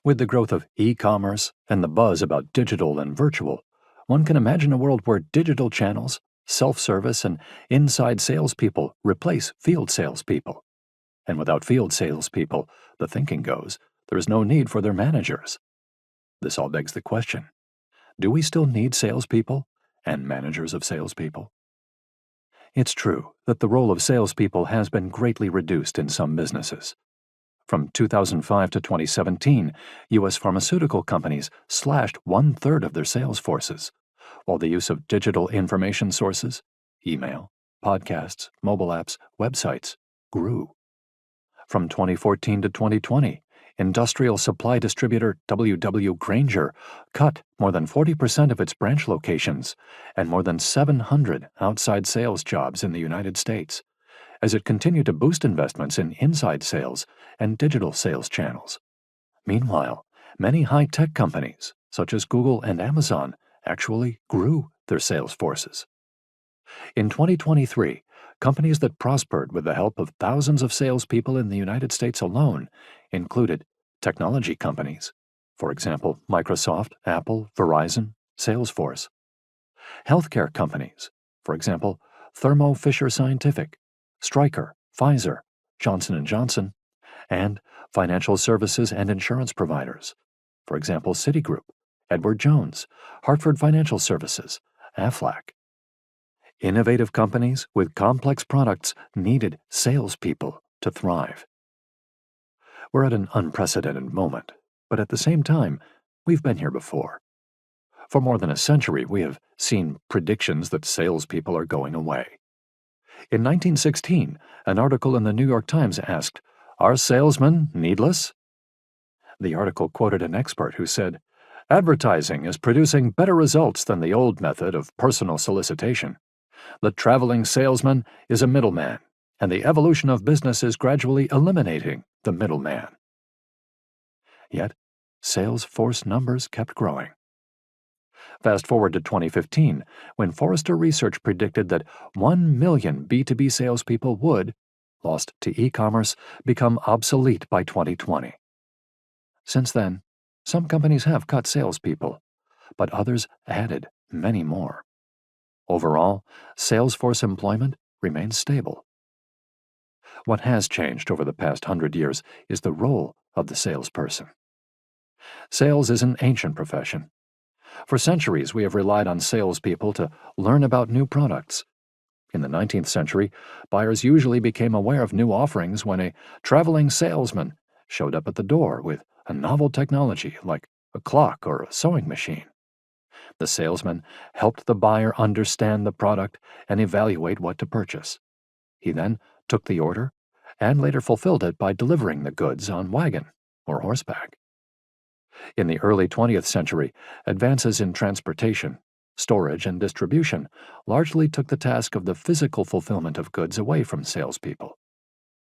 With the growth of e-commerce and the buzz about digital and virtual, one can imagine a world where digital channels, self-service, and inside salespeople replace field salespeople. And without field salespeople, the thinking goes, there is no need for their managers. This all begs the question, do we still need salespeople and managers of salespeople? It's true that the role of salespeople has been greatly reduced in some businesses. From 2005 to 2017, U.S. pharmaceutical companies slashed 1/3 of their sales forces, while the use of digital information sources, email, podcasts, mobile apps, websites, grew. From 2014 to 2020, industrial supply distributor W.W. Grainger cut more than 40% of its branch locations and more than 700 outside sales jobs in the United States, as it continued to boost investments in inside sales and digital sales channels. Meanwhile, many high-tech companies, such as Google and Amazon, actually grew their sales forces. In 2023, companies that prospered with the help of thousands of salespeople in the United States alone included technology companies, for example, Microsoft, Apple, Verizon, Salesforce; healthcare companies, for example, Thermo Fisher Scientific, Stryker, Pfizer, Johnson & Johnson; and financial services and insurance providers, for example, Citigroup, Edward Jones, Hartford Financial Services, Aflac. Innovative companies with complex products needed salespeople to thrive. We're at an unprecedented moment, but at the same time, we've been here before. For more than a century, we have seen predictions that salespeople are going away. In 1916, an article in the New York Times asked, "Are salesmen needless?" The article quoted an expert who said, "Advertising is producing better results than the old method of personal solicitation. The traveling salesman is a middleman, and the evolution of business is gradually eliminating the middleman." Yet, sales force numbers kept growing. Fast forward to 2015, when Forrester Research predicted that 1 million B2B salespeople would, lost to e-commerce, become obsolete by 2020. Since then, some companies have cut salespeople, but others added many more. Overall, sales force employment remains stable. What has changed over the past 100 years is the role of the salesperson. Sales is an ancient profession. For centuries, we have relied on salespeople to learn about new products. In the 19th century, buyers usually became aware of new offerings when a traveling salesman showed up at the door with a novel technology like a clock or a sewing machine. The salesman helped the buyer understand the product and evaluate what to purchase. He then took the order and later fulfilled it by delivering the goods on wagon or horseback. In the early 20th century, advances in transportation, storage, and distribution largely took the task of the physical fulfillment of goods away from salespeople.